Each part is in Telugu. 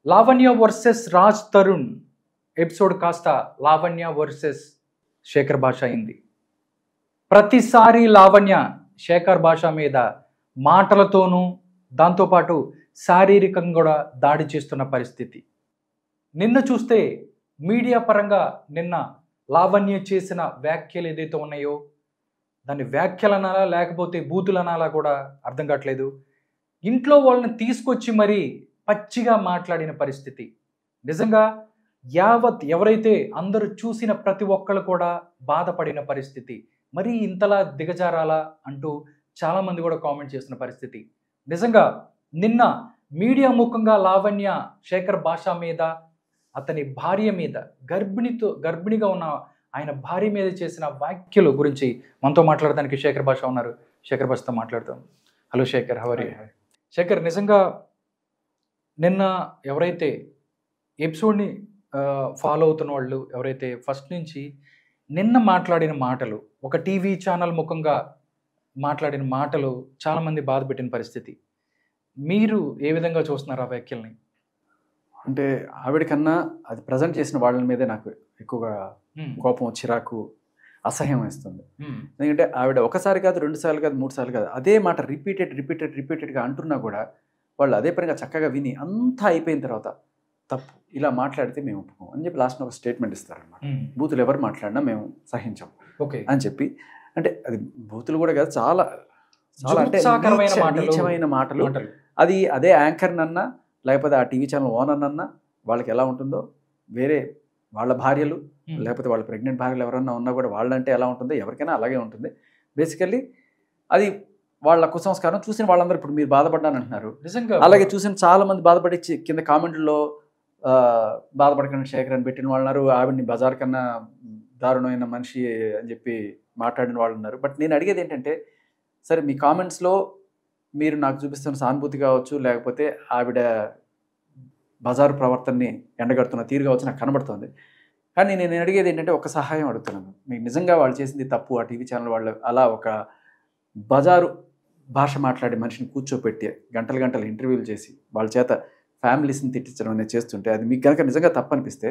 లావణ్య వర్సెస్ రాజ్ తరుణ్ ఎపిసోడ్ కాస్త లావణ్య వర్సెస్ శేఖర్ భాష అయింది. ప్రతిసారి లావణ్య శేఖర్ భాష మీద మాటలతోనూ దాంతోపాటు శారీరకంగా కూడా దాడి చేస్తున్న పరిస్థితి. నిన్న చూస్తే మీడియా పరంగా నిన్న లావణ్య చేసిన వ్యాఖ్యలు ఏదైతే ఉన్నాయో దాన్ని వ్యాఖ్యలు అనాలా లేకపోతే బూతులు అనాలా కూడా అర్థం కావట్లేదు. ఇంట్లో వాళ్ళని తీసుకొచ్చి మరీ పచ్చిగా మాట్లాడిన పరిస్థితి. నిజంగా యావత్ ఎవరైతే అందరూ చూసిన ప్రతి ఒక్కళ్ళు కూడా బాధపడిన పరిస్థితి. మరీ ఇంతలా దిగజారాలా అంటూ చాలామంది కూడా కామెంట్ చేసిన పరిస్థితి. నిజంగా నిన్న మీడియా ముఖంగా లావణ్య శేఖర్ భాష మీద, అతని భార్య మీద, గర్భిణిగా ఉన్న ఆయన భార్య మీద చేసిన వ్యాఖ్యలు గురించి మనతో మాట్లాడడానికి శేఖర్ భాష ఉన్నారు. శేఖర్ భాషతో మాట్లాడతాం. Hello Shekhar, how are you? Shekhar, నిజంగా నిన్న ఎవరైతే ఎపిసోడ్ని ఫాలో అవుతున్న వాళ్ళు ఎవరైతే ఫస్ట్ నుంచి నిన్న మాట్లాడిన మాటలు, ఒక టీవీ ఛానల్ ముఖంగా మాట్లాడిన మాటలు చాలామంది బాధ పెట్టిన పరిస్థితి. మీరు ఏ విధంగా చూస్తున్నారు ఆ వ్యాఖ్యల్ని? అంటే ఆవిడ కన్నా అది ప్రజెంట్ చేసిన వాళ్ళ మీదే నాకు ఎక్కువగా కోపం, చిరాకు, అసహ్యం వేస్తుంది. ఎందుకంటే ఆవిడ ఒకసారి కాదు, 2 సార్లు కాదు, 3 సార్లు కాదు, అదే మాట రిపీటెడ్గా అంటున్నా కూడా వాళ్ళు అదే పనిగా చక్కగా విని అంతా అయిపోయిన తర్వాత తప్పు, ఇలా మాట్లాడితే మేము ఒప్పుకోం అని చెప్పి లాస్ట్ని ఒక స్టేట్మెంట్ ఇస్తారనమాట. బూతులు ఎవరు మాట్లాడినా మేము సహించాం అని చెప్పి. అంటే అది బూతులు కూడా కాదు, చాలా చాలా అంటే నీచమైన మాటలు. అది అదే యాంకర్నన్నా లేకపోతే ఆ టీవీ ఛానల్ ఓనర్నన్నా వాళ్ళకి ఎలా ఉంటుందో, వేరే వాళ్ళ భార్యలు లేకపోతే వాళ్ళ ప్రెగ్నెంట్ భార్యలు ఎవరన్నా ఉన్నా కూడా వాళ్ళంటే ఎలా ఉంటుందో ఎవరికైనా అలాగే ఉంటుంది. బేసికల్లీ అది వాళ్ళ కుసంస్కారం. చూసిన వాళ్ళందరూ ఇప్పుడు మీరు బాధపడ్డాను అంటున్నారు, నిజంగా అలాగే చూసిన చాలా మంది బాధపడి కింద కామెంట్లో బాధపడకుండా శేఖర్ అని పెట్టిన వాళ్ళు ఉన్నారు, ఆవిడ్ని బజార్ కన్నా దారుణమైన మనిషి అని చెప్పి మాట్లాడిన వాళ్ళు ఉన్నారు. బట్ నేను అడిగేది ఏంటంటే, సరే మీ కామెంట్స్లో మీరు నాకు చూపిస్తున్న సానుభూతి కావచ్చు, లేకపోతే ఆవిడ బజారు ప్రవర్తనని ఎండగడుతున్న తీరు కావచ్చు నాకు కనబడుతుంది. కానీ నేను అడిగేది ఏంటంటే, ఒక సహాయం అడుగుతున్నాను. మీకు నిజంగా వాళ్ళు చేసింది తప్పు, ఆ టీవీ ఛానల్ వాళ్ళు అలా ఒక బజారు భాష మాట్లాడే మనిషిని కూర్చోపెట్టి గంటలు ఇంటర్వ్యూలు చేసి వాళ్ళ చేత ఫ్యామిలీస్ని తిట్టించడం అనేది చేస్తుంటే, అది మీకు కనుక నిజంగా తప్పు అనిపిస్తే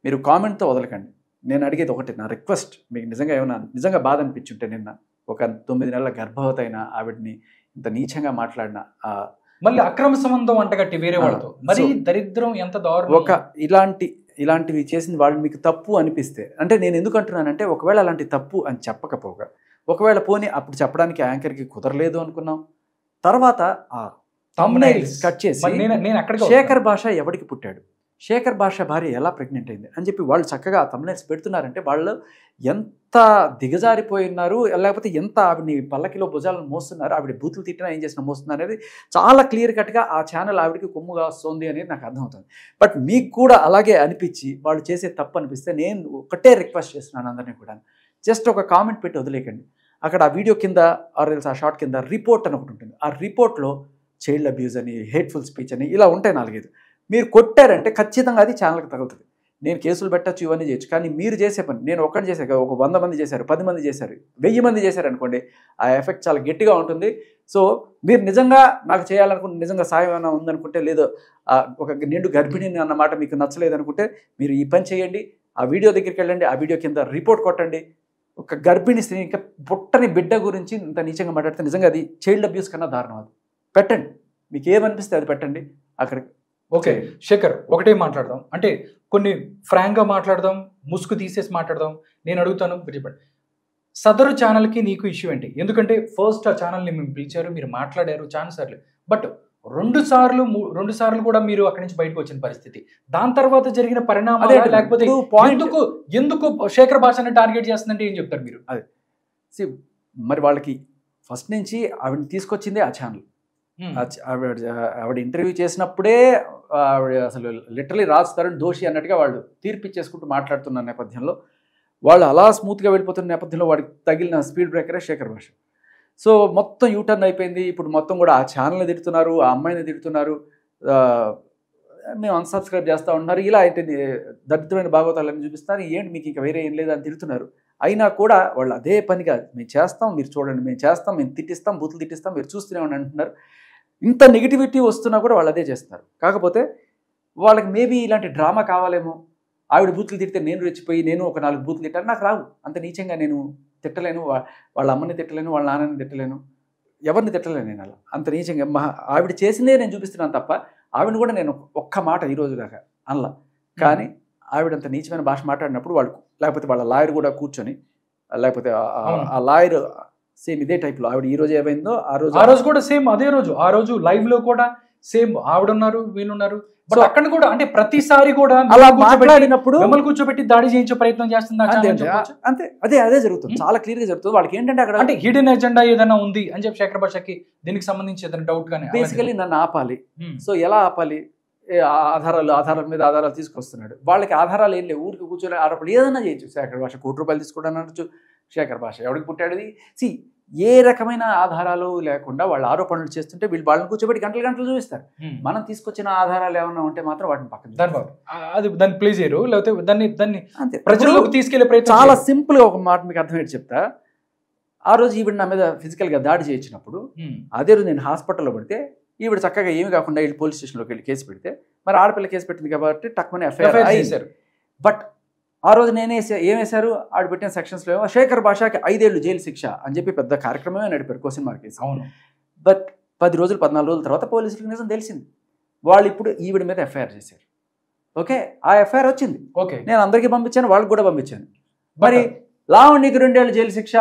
మీరు కామెంట్తో వదలకండి. నేను అడిగేది ఒకటి, నా రిక్వెస్ట్, మీకు నిజంగా ఏమైనా నిజంగా బాధ అనిపించుంటే, నిన్న ఒక 9 నెలల గర్భవతి అయిన ఆవిడ్ని ఇంత నీచంగా మాట్లాడిన, మళ్ళీ అక్రమ సంబంధం అంటగట్టి వేరే వాళ్ళతో, మరి దరిద్రం ఎంత దారుణం. ఒక ఇలాంటివి చేసింది వాళ్ళు మీకు తప్పు అనిపిస్తే, అంటే నేను ఎందుకు అంటున్నానంటే, ఒకవేళ అలాంటి తప్పు అని చెప్పకపోగా, ఒకవేళ పోనీ అప్పుడు చెప్పడానికి యాంకర్కి కుదరలేదు అనుకున్నాం, తర్వాత ఆ థంబ్నెయిల్స్ కట్ చేసి శేఖర్ భాష ఎవడికి పుట్టాడు, శేఖర్ భాష భార్య ఎలా ప్రెగ్నెంట్ అయింది అని చెప్పి వాళ్ళు చక్కగా ఆ థంబ్నెయిల్స్ పెడుతున్నారంటే వాళ్ళు ఎంత దిగజారిపోయి ఉన్నారు, లేకపోతే ఎంత ఆవిడని పల్లకిలో భుజాలను మోస్తున్నారు, ఆవిడ బూతులు తిట్టినా ఏం చేసినా మోస్తున్నారు అనేది చాలా క్లియర్ కట్గా ఆ ఛానల్ ఆవిడకి కొమ్ముగా వస్తుంది అనేది నాకు అర్థమవుతుంది. బట్ మీకు కూడా అలాగే అనిపించి వాళ్ళు చేసే తప్పు అనిపిస్తే నేను ఒకటే రిక్వెస్ట్ చేస్తున్నాను అందరినీ కూడా, జస్ట్ ఒక కామెంట్ పెట్టి వదిలేకండి. అక్కడ ఆ వీడియో కింద ఆ షార్ట్ కింద రిపోర్ట్ అని ఒకటి ఉంటుంది. ఆ రిపోర్ట్లో చైల్డ్ అబ్యూజ్ అని, హేట్ఫుల్ స్పీచ్ అని ఇలా ఉంటాయి 4-5. మీరు కొట్టారంటే ఖచ్చితంగా అది ఛానల్కి తగులుతుంది. నేను కేసులు పెట్టచ్చు, ఇవన్నీ చేయొచ్చు. కానీ మీరు చేసే పని, నేను ఒక్కడిని చేశాను, ఒక 100 మంది చేశారు, 10 మంది చేశారు, 1000 మంది చేశారు అనుకోండి, ఆ ఎఫెక్ట్ చాలా గట్టిగా ఉంటుంది. సో మీరు నిజంగా నాకు చేయాలనుకుంటే, నిజంగా సాయం ఏమైనా ఉందనుకుంటే, లేదో ఒక నిండు గర్భిణిని అన్నమాట మీకు నచ్చలేదనుకుంటే, మీరు ఈ పని చేయండి, ఆ వీడియో దగ్గరికి వెళ్ళండి, ఆ వీడియో కింద రిపోర్ట్ కొట్టండి. ఒక గర్భిణీ స్త్రీ, ఇంకా పుట్టని బిడ్డ గురించి ఇంత నీచంగా మాట్లాడితే నిజంగా అది చైల్డ్ అబ్యూస్ కన్నా దారుణం. అది పెట్టండి, మీకు ఏమనిపిస్తే అది పెట్టండి అక్కడికి. ఓకే శేఖర్, ఒకటే మాట్లాడదాం, అంటే కొన్ని ఫ్రాంక్గా మాట్లాడదాం, ముసుగు తీసేసి మాట్లాడదాం. నేను అడుగుతాను, చెప్పండి, సదరు ఛానల్కి నీకు ఇష్యూ ఏంటి? ఎందుకంటే ఫస్ట్ ఆ ఛానల్ని మేము పిలిచారు, మీరు మాట్లాడారు చాలా సార్లు, బట్ 2 సార్లు కూడా మీరు అక్కడి నుంచి బయటకు వచ్చిన పరిస్థితి. దాని తర్వాత జరిగిన పరిణామాలు, లేకపోతే ఎందుకు శేఖర్ భాషని టార్గెట్ చేస్తుందంటే ఏం చెప్తారు మీరు? అదే మరి వాళ్ళకి ఫస్ట్ నుంచి ఆవిడని తీసుకొచ్చిందే ఆ ఛానల్. ఆవిడ ఇంటర్వ్యూ చేసినప్పుడే ఆవిడ అసలు లిటరలీ రాజ్ తరుణ్ దోషి అన్నట్టుగా వాళ్ళు తీర్పిచ్చేసుకుంటూ మాట్లాడుతున్న నేపథ్యంలో, వాళ్ళు అలా స్మూత్గా వెళ్ళిపోతున్న నేపథ్యంలో వాడికి తగిలిన స్పీడ్ బ్రేకరే శేఖర్ భాష. సో మొత్తం యూటర్న్ అయిపోయింది. ఇప్పుడు మొత్తం కూడా ఆ ఛానల్ని తిడుతున్నారు, ఆ అమ్మాయిని తిడుతున్నారు, మేము అన్సబ్స్క్రైబ్ చేస్తూ ఉన్నారు, ఇలా అయితే దరిద్రమైన భాగవతాలని చూపిస్తారు, ఏంటి మీకు ఇంకా వేరే ఏం లేదని తిడుతున్నారు. అయినా కూడా వాళ్ళు అదే పనిగా మేము చేస్తాం, మీరు చూడండి, మేము చేస్తాం, మేము తిట్టిస్తాం, బూతులు తిట్టిస్తాం, మీరు చూస్తూనే ఉండి అంటున్నారు. ఇంత నెగిటివిటీ వస్తున్నా కూడా వాళ్ళు అదే చేస్తున్నారు. కాకపోతే వాళ్ళకి మేబీ ఇలాంటి డ్రామా కావాలేమో. ఆవిడ బూతులు తిడితే నేను రెచ్చిపోయి నేను ఒక 4 బూతులు తిట్టాను, నాకు రావు. అంత నీచంగా నేను తిట్టలేను, వాళ్ళ అమ్మని తిట్టలేను, వాళ్ళ నాన్నని తిట్టలేను, ఎవరిని తిట్టలేను నేను. అలా అంత నీచంగా ఆవిడ చేసిందే నేను చూపిస్తున్నాను తప్ప ఆవిడని కూడా నేను ఒక్క మాట ఈరోజు కాక అనలా. కానీ ఆవిడంత నీచమైన భాష మాట్లాడినప్పుడు వాళ్ళు, లేకపోతే వాళ్ళ లాయర్ కూడా కూర్చొని, లేకపోతే ఆ లాయర్ సేమ్ ఇదే టైప్లో ఆవిడ ఈ రోజు ఏమైందో ఆ రోజు కూడా సేమ్ అదే రోజు, ఆ రోజు లైవ్ లో కూడా సేమ్ ఆవిడ ఉన్నారు, వీళ్ళున్నారు. బట్ అక్కడ కూడా అంటే ప్రతిసారి కూడా అలా మాట్లాడినప్పుడు మిమ్మల్ని కూర్చోబెట్టి దాడి చేయించే ప్రయత్నం చేస్తుంది అంతే. అదే జరుగుతుంది, చాలా క్లియర్ గా జరుగుతుంది. వాళ్ళకి ఏంటంటే అక్కడ అంటే హిడెన్ ఎజెండా ఏదైనా ఉంది అని చెప్పి శేఖర్ భాషకి దీనికి సంబంధించి ఏదైనా డౌట్ కానీ బేసికలీ నన్ను ఆపాలి. సో ఎలా ఆపాలి? ఆధారాల మీద ఆధారాలు తీసుకొస్తున్నాడు. వాళ్ళకి ఆధారాలు ఏం లేవు, ఊరికి కూర్చొని ఆరోపణలు ఏదైనా చేయొచ్చు. శేఖర్ భాష ₹1 తీసుకోవడానికి అనొచ్చు. శేఖర్ భాష ఎవరికి పుట్టాడు? ఏ రకమైన ఆధారాలు లేకుండా వాళ్ళు ఆరోపణలు చేస్తుంటే వీళ్ళు వాళ్ళని కూర్చోబెట్టి గంటలు చూపిస్తారు. మనం తీసుకొచ్చిన ఆధారాలు ఏమైనా ఉంటే మాత్రం వాటిని పక్కన దాన్ని ప్లే చేయరు, లేకపోతే దాన్ని ప్రజల్లోకి తీసుకెళ్లే ప్రయత్నం. చాలా సింపుల్ గా ఒక మాట మీకు అర్థమయ్యేది చెప్తా. ఆ రోజు ఈవిడ నా మీద ఫిజికల్ గా దాడి చేయించినప్పుడు అదే రోజు నేను హాస్పిటల్లో పడితే ఈవిడ చక్కగా ఏమి కాకుండా వీళ్ళు పోలీస్ స్టేషన్లోకి వెళ్ళి కేసు పెడితే, మరి ఆడపిల్ల కేసు పెట్టింది కాబట్టి టక్మని ఎఫ్ఐఆర్ చేశారు. బట్ ఆ రోజు ఏం వేశారు? ఆడ పెట్టిన సెక్షన్స్లో ఏమో శేఖర్ భాషకి 5 ఏళ్ళు జైలు శిక్ష అని చెప్పి పెద్ద కార్యక్రమమే నడిపారు, క్వశ్చన్ మార్క్ వేసి. అవును. బట్ 10 రోజులు 14 రోజుల తర్వాత పోలీసులకు నిజం తెలిసింది. వాళ్ళు ఇప్పుడు ఈవిడ మీద ఎఫ్ఐఆర్ చేశారు. ఓకే, ఆ ఎఫ్ఐఆర్ వచ్చింది. ఓకే, నేను అందరికీ పంపించాను, వాళ్ళకి కూడా పంపించాను. మరి లావణ్యకి 2 ఏళ్ళు జైలు శిక్ష,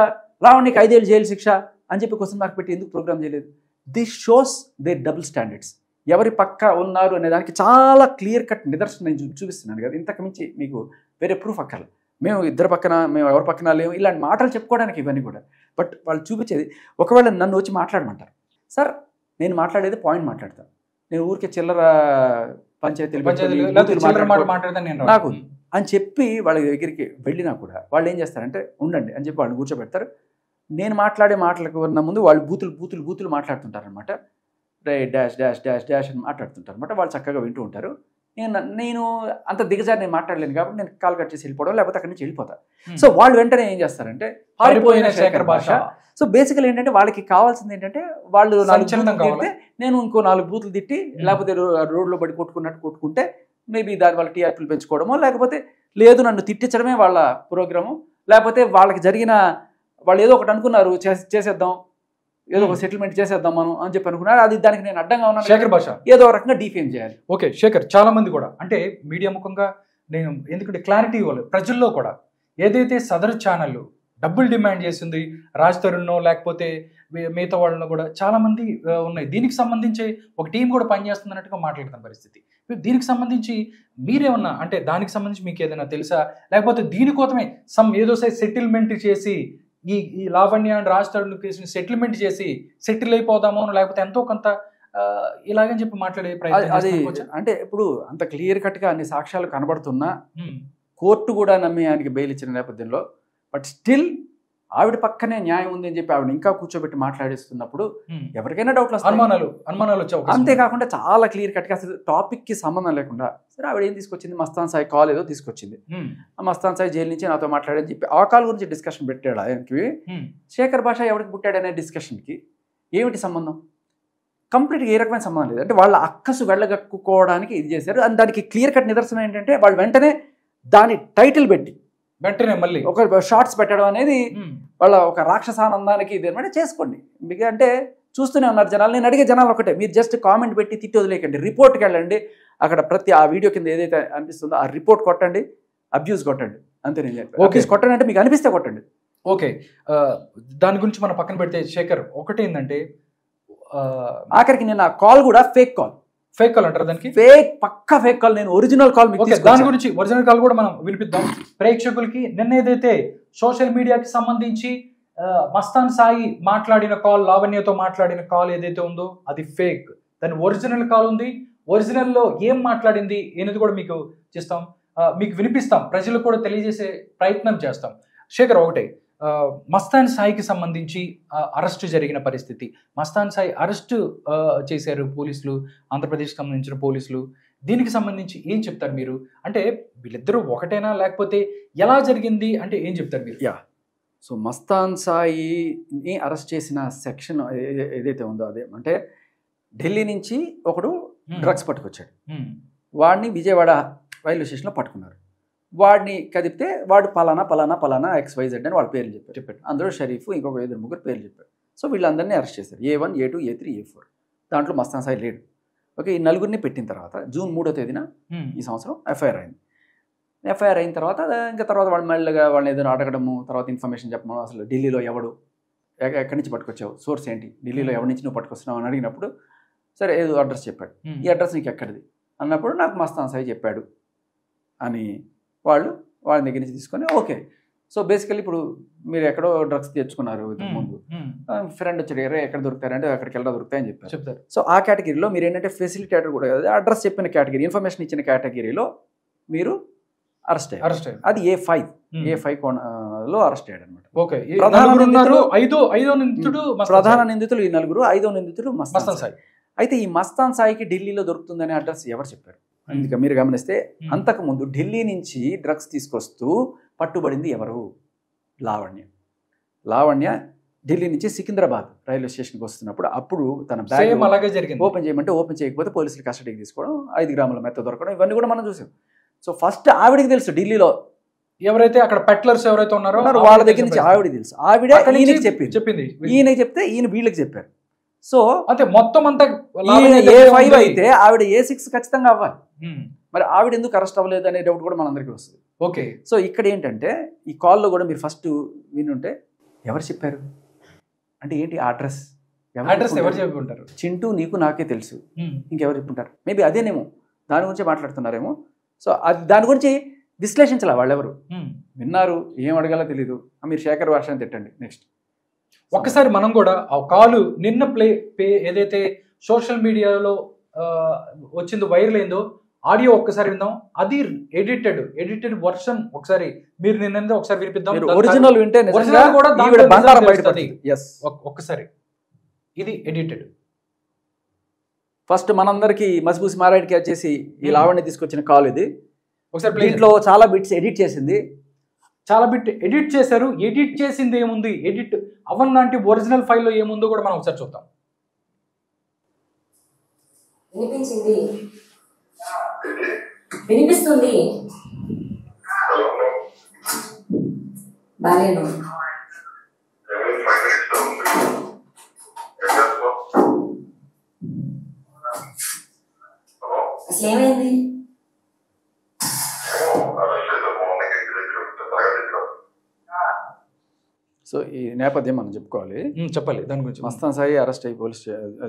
లావణ్యకి 5 ఏళ్ళు జైలు శిక్ష అని చెప్పి క్వశ్చన్ మార్క్ పెట్టి ఎందుకు ప్రోగ్రామ్ చేయలేదు? This shows their double standards. ఎవరి పక్క ఉన్నారు అనే దానికి చాలా క్లియర్ కట్ నిదర్శనం నేను చూపిస్తున్నాను కదా. ఇంతకు మించి మీకు వేరే ప్రూఫ్ అక్కర్లేదు. మేము ఇద్దరు పక్కన, మేము ఎవరి పక్కన లేము, ఇలాంటి మాటలు చెప్పుకోవడానికి ఇవన్నీ కూడా. బట్ వాళ్ళు చూపించేది, ఒకవేళ నన్ను వచ్చి మాట్లాడమంటారు, సార్ నేను మాట్లాడేది పాయింట్ మాట్లాడతాను, నేను ఊరికే చిల్లర పంచాయతీలు నాకు అని చెప్పి వాళ్ళ దగ్గరికి వెళ్ళినా కూడా వాళ్ళు ఏం చేస్తారంటే ఉండండి అని చెప్పి వాళ్ళని కూర్చోబెడతారు. నేను మాట్లాడే మాటలకు ఉన్న ముందు వాళ్ళు బూతులు మాట్లాడుతుంటారు అనమాట. డాష్ డాష్ డాష్ డాష్ అని మాట్లాడుతుంటారు అనమాట. వాళ్ళు చక్కగా వింటూ ఉంటారు. నేను అంత దిగజారి నేను మాట్లాడలేను కాబట్టి నేను కాల్ కట్ చేసి వెళ్ళిపోవడం, లేకపోతే అక్కడి నుంచి వెళ్ళిపోతాను. సో వాళ్ళు వెంటనే ఏం చేస్తారంటే పారిపోయిన శేఖర్ భాష. సో బేసికల్ ఏంటంటే వాళ్ళకి కావాల్సింది ఏంటంటే వాళ్ళు 4 తిడితే నేను ఇంకో 4 బూతులు తిట్టి, లేకపోతే రోడ్లో పడి కొట్టుకుంటే మేబీ దాని వాళ్ళ టీఆర్పీలు పెంచుకోవడమో, లేకపోతే లేదు నన్ను తిట్టించడమే వాళ్ళ ప్రోగ్రాము, లేకపోతే వాళ్ళకి జరిగిన వాళ్ళు ఏదో ఒకటి అనుకున్నారు చేసేద్దాం, ఏదో ఒక సెటిల్మెంట్ చేసేద్దాం మనం అని చెప్పి అనుకున్నారు. అది దానికి నేను అడ్డంగా ఉన్నాను. శేఖర్ భాష ఏదో ఒక రకంగా డిఫేమ్ చేయాలి. ఓకే శేఖర్, చాలా మంది కూడా అంటే మీడియా ముఖంగా నేను ఎందుకంటే క్లారిటీ ఇవ్వాలి ప్రజల్లో కూడా, ఏదైతే సదరు ఛానల్ డబ్బులు డిమాండ్ చేసింది రాజ్ తరుణ్ లేకపోతే మిగతా వాళ్ళను కూడా చాలా మంది ఉన్నాయి. దీనికి సంబంధించి ఒక టీం కూడా పనిచేస్తుంది అన్నట్టుగా మాట్లాడుతున్న పరిస్థితి. దీనికి సంబంధించి మీరేమన్నా అంటే దానికి సంబంధించి మీకు ఏదైనా తెలుసా, లేకపోతే దీనికోసమే ఏదో సెటిల్మెంట్ చేసి ఈ లావణ్య అండ్ రాజ్ తరుణ్ కేసుని సెటిల్మెంట్ చేసి సెటిల్ అయిపోదాము, లేకపోతే ఎంతో కొంత ఇలాగని చెప్పి మాట్లాడే ప్రయత్నం. అంటే ఇప్పుడు అంత క్లియర్ కట్ గా అన్ని సాక్ష్యాలు కనబడుతున్నా కోర్టు కూడా నమ్మి ఆయనకి బెయిల్ ఇచ్చిన నేపథ్యంలో, బట్ స్టిల్ ఆవిడ పక్కనే న్యాయం ఉంది అని చెప్పి ఆవిడ ఇంకా కూర్చోబెట్టి మాట్లాడిస్తున్నప్పుడు ఎవరికైనా డౌట్లు వస్తాయి, అనుమానాలు వచ్చాయి. అంతేకాకుండా చాలా క్లియర్ కట్ గా అసలు టాపిక్ కి సంబంధం లేకుండా సరే ఆవిడ ఏం తీసుకొచ్చింది, మస్తాన్ సాయి కాల్ ఏదో తీసుకొచ్చింది. ఆ మస్తాన్ సాయి జైలు నుంచి నాతో మాట్లాడని చెప్పి ఆ కాల్ గురించి డిస్కషన్ పెట్టాడు ఆయనకి. శేఖర్ భాష ఎవరికి పుట్టాడనే డిస్కషన్ కి ఏమిటి సంబంధం? కంప్లీట్గా ఏ రకమైన సంబంధం లేదు. అంటే వాళ్ళ అక్కసు వెళ్ళగక్కుకోవడానికి ఇది చేశారు. అండ్ దానికి క్లియర్ కట్ నిదర్శనం ఏంటంటే వాళ్ళు వెంటనే దాని టైటిల్ పెట్టి వెంటనే మళ్ళీ ఒక షార్ట్స్ పెట్టడం అనేది వాళ్ళ ఒక రాక్షసానందానికి ఇది అనమాట. చేసుకోండి మీకు అంటే చూస్తూనే ఉన్నారు జనాలు. నేను అడిగే జనాలు ఒకటే, మీరు జస్ట్ కామెంట్ పెట్టి తిట్టి వదిలేకండి, రిపోర్ట్కి వెళ్ళండి. అక్కడ ప్రతి ఆ వీడియో కింద ఏదైతే అనిపిస్తుందో ఆ రిపోర్ట్ కొట్టండి, అబ్యూస్ కొట్టండి, అంతే. నేను అబ్యూస్ కొట్టండి అంటే మీకు అనిపిస్తే కొట్టండి. ఓకే, దాని గురించి మనం పక్కన పెడితే శేఖర్ ఒకటి ఏంటంటే ఆఖరికి నేను ఆ కాల్ కూడా ఫేక్ కాల్ అంటారు దానికి, పక్కా ఫేక్ కాల్. నేను ఒరిజినల్ కాల్ దాని గురించి ఒరిజినల్ కాల్ కూడా మనం వినిపిద్దాం ప్రేక్షకులకి. నిన్న ఏదైతే సోషల్ మీడియాకి సంబంధించి మస్తాన్ సాయి మాట్లాడిన కాల్, లావణ్యతో మాట్లాడిన కాల్ ఏదైతే ఉందో అది ఫేక్. దాని ఒరిజినల్ కాల్ ఉంది. ఒరిజినల్లో ఏం మాట్లాడింది అనేది కూడా మీకు చేస్తాం, మీకు వినిపిస్తాం, ప్రజలకు కూడా తెలియజేసే ప్రయత్నం చేస్తాం. శేఖర్ ఒకటే, మస్తాన్ సాయికి సంబంధించి అరెస్ట్ జరిగిన పరిస్థితి, మస్తాన్ సాయి అరెస్ట్ చేశారు పోలీసులు, ఆంధ్రప్రదేశ్కి సంబంధించిన పోలీసులు. దీనికి సంబంధించి ఏం చెప్తారు మీరు? అంటే వీళ్ళిద్దరూ ఒకటేనా, లేకపోతే ఎలా జరిగింది అంటే ఏం చెప్తారు మీరు? సో మస్తాన్ సాయిని అరెస్ట్ చేసిన సెక్షన్ ఏదైతే ఉందో అదే అంటే ఢిల్లీ నుంచి ఒకడు డ్రగ్స్ పట్టుకొచ్చాడు, వాడిని విజయవాడ రైల్వే స్టేషన్లో పట్టుకున్నారు. వాడిని కదిపితే వాడు పలానా పలానా పలానా XYZ అని వాళ్ళ పేర్లు చెప్పాడు. అందులో షరీఫ్ ఇంకొక 2-3 పేర్లు చెప్పారు. సో వీళ్ళందరినీ అరెస్ట్ చేశారు. A1, A2, A3, A4. దాంట్లో మస్తాన్ సాయి లేడు. ఓకే, ఈ నలుగురిని పెట్టిన తర్వాత జూన్ 3వ తేదీన ఈ సంవత్సరం ఎఫ్ఐఆర్ అయింది. ఎఫ్ఐఆర్ అయిన తర్వాత తర్వాత వాళ్ళు మెల్లగా వాళ్ళని ఏదైనా అడగడము, తర్వాత ఇన్ఫర్మేషన్ చెప్పడం, అసలు ఢిల్లీలో ఎవడు, ఎక్కడి నుంచి పట్టుకొచ్చావు, సోర్స్ ఏంటి, ఢిల్లీలో ఎవరి నుంచి నువ్వు పట్టుకొస్తున్నావు అని అడిగినప్పుడు సరే ఏదో అడ్రస్ చెప్పాడు. ఈ అడ్రస్ నీకు ఎక్కడిది అన్నప్పుడు నాకు మస్తాన్ సాయి చెప్పాడు అని వాళ్ళ దగ్గర నుంచి తీసుకొని ఓకే. సో బేసికల్లీ ఇప్పుడు మీరు ఎక్కడో డ్రగ్స్ తెచ్చుకున్నారు ముందు, ఫ్రెండ్ వచ్చాడు ఎక్కడ దొరుకుతారంటే అక్కడికి వెళ్ళడా దొరుకుతాయని చెప్తారు. సో ఆ కేటగిరీలో మీరు ఏంటంటే ఫెసిలిటేటర్ కూడా కదా, అడ్రస్ చెప్పిన కేటగిరీ, ఇన్ఫర్మేషన్ ఇచ్చిన కేటగిరీలో మీరు అరెస్ట్ అయ్యారు. అది A5 కోణలో అరెస్ట్ అయ్యాడు అనమాట. ప్రధాన నిందితులు ఈ నలుగురు, 5వ నిందితుడు మస్తాన్ సాయి. అయితే ఈ మస్తాన్ సాయికి ఢిల్లీలో దొరుకుతుందనే అడ్రస్ ఎవరు చెప్పారు? అందుకే మీరు గమనిస్తే అంతకుముందు ఢిల్లీ నుంచి డ్రగ్స్ తీసుకొస్తూ పట్టుబడింది ఎవరు? లావణ్య ఢిల్లీ నుంచి సికింద్రాబాద్ రైల్వే స్టేషన్కి వస్తున్నప్పుడు అప్పుడు తన బ్యాగ్ అలాగే జరిగింది. ఓపెన్ చేయమంటే ఓపెన్ చేయకపోతే పోలీసులు కస్టడీకి తీసుకోవడం, 5 గ్రాముల మెత్త దొరకడం, ఇవన్నీ కూడా మనం చూసాం. సో ఫస్ట్ ఆవిడికి తెలుసు ఢిల్లీలో ఎవరైతే అక్కడ పెట్లర్స్ ఎవరైతే ఉన్నారో వాళ్ళ దగ్గర నుంచి ఆవిడ తెలుసు. ఆవిడ చెప్పింది, ఈయనకి చెప్తే ఈయన వీళ్ళకి చెప్పారు. సో అంటే మొత్తం అంతా A5 అయితే ఆవిడ A6 ఖచ్చితంగా అవ్వాలి. మరి ఆవిడ ఎందుకు అరెస్ట్ అవ్వలేదు అనే డౌట్ కూడా మనందరికీ వస్తుంది. ఓకే, సో ఇక్కడ ఏంటంటే ఈ కాల్లో కూడా మీరు ఫస్ట్ వినుంటే ఎవరు చెప్పారు అంటే ఏంటి అడ్రస్ ఎవరు చెప్పుకుంటారు? చింటూ నీకు నాకే తెలుసు, ఇంకెవరు చెప్పుకుంటారు? మేబీ అదేనేమో, దాని గురించి మాట్లాడుతున్నారేమో. సో దాని గురించి విశ్లేషించాల వాళ్ళెవరు, విన్నారు, ఏం అడగాలో తెలీదు. మీరు శేఖర్ భాషని తిట్టండి. నెక్స్ట్ ఒక్కసారి మనం కూడా ఆ కాలు నిన్న ఏదైతే సోషల్ మీడియాలో వచ్చిందో, వైరల్ అయిందో ఆడియో ఒక్కసారి విందాం. అది ఎడిటెడ్ వర్షన్ ఒకసారి మీరు నిన్న ఒకసారి వినిపిద్దాం. ఒరిజినల్ వింటే ఒక్కసారి ఇది ఎడిటెడ్. ఫస్ట్ మనందరికి మసిబూసి మారాడికి వచ్చేసి ఈ లావణ్య తీసుకొచ్చిన కాల్ ఇది. ఒకసారి దీంట్లో చాలా బిట్స్ ఎడిట్ చేసింది, చాలా బిట్ ఎడిట్ చేశారు. ఎడిట్ చేసింది ఏముంది, ఎడిట్ అవన్ లాంటి ఒరిజినల్ ఫైల్లో ఏముందో కూడా మనం ఒకసారి చూద్దాం. వినిపిస్తుంది బాలేను. అసలు ఏమైంది? సో ఈ నేపథ్యం మనం చెప్పుకోవాలి, చెప్పాలి దాని గురించి. మస్తాన్ సాయి అరెస్ట్ అయ్యి పోలీస్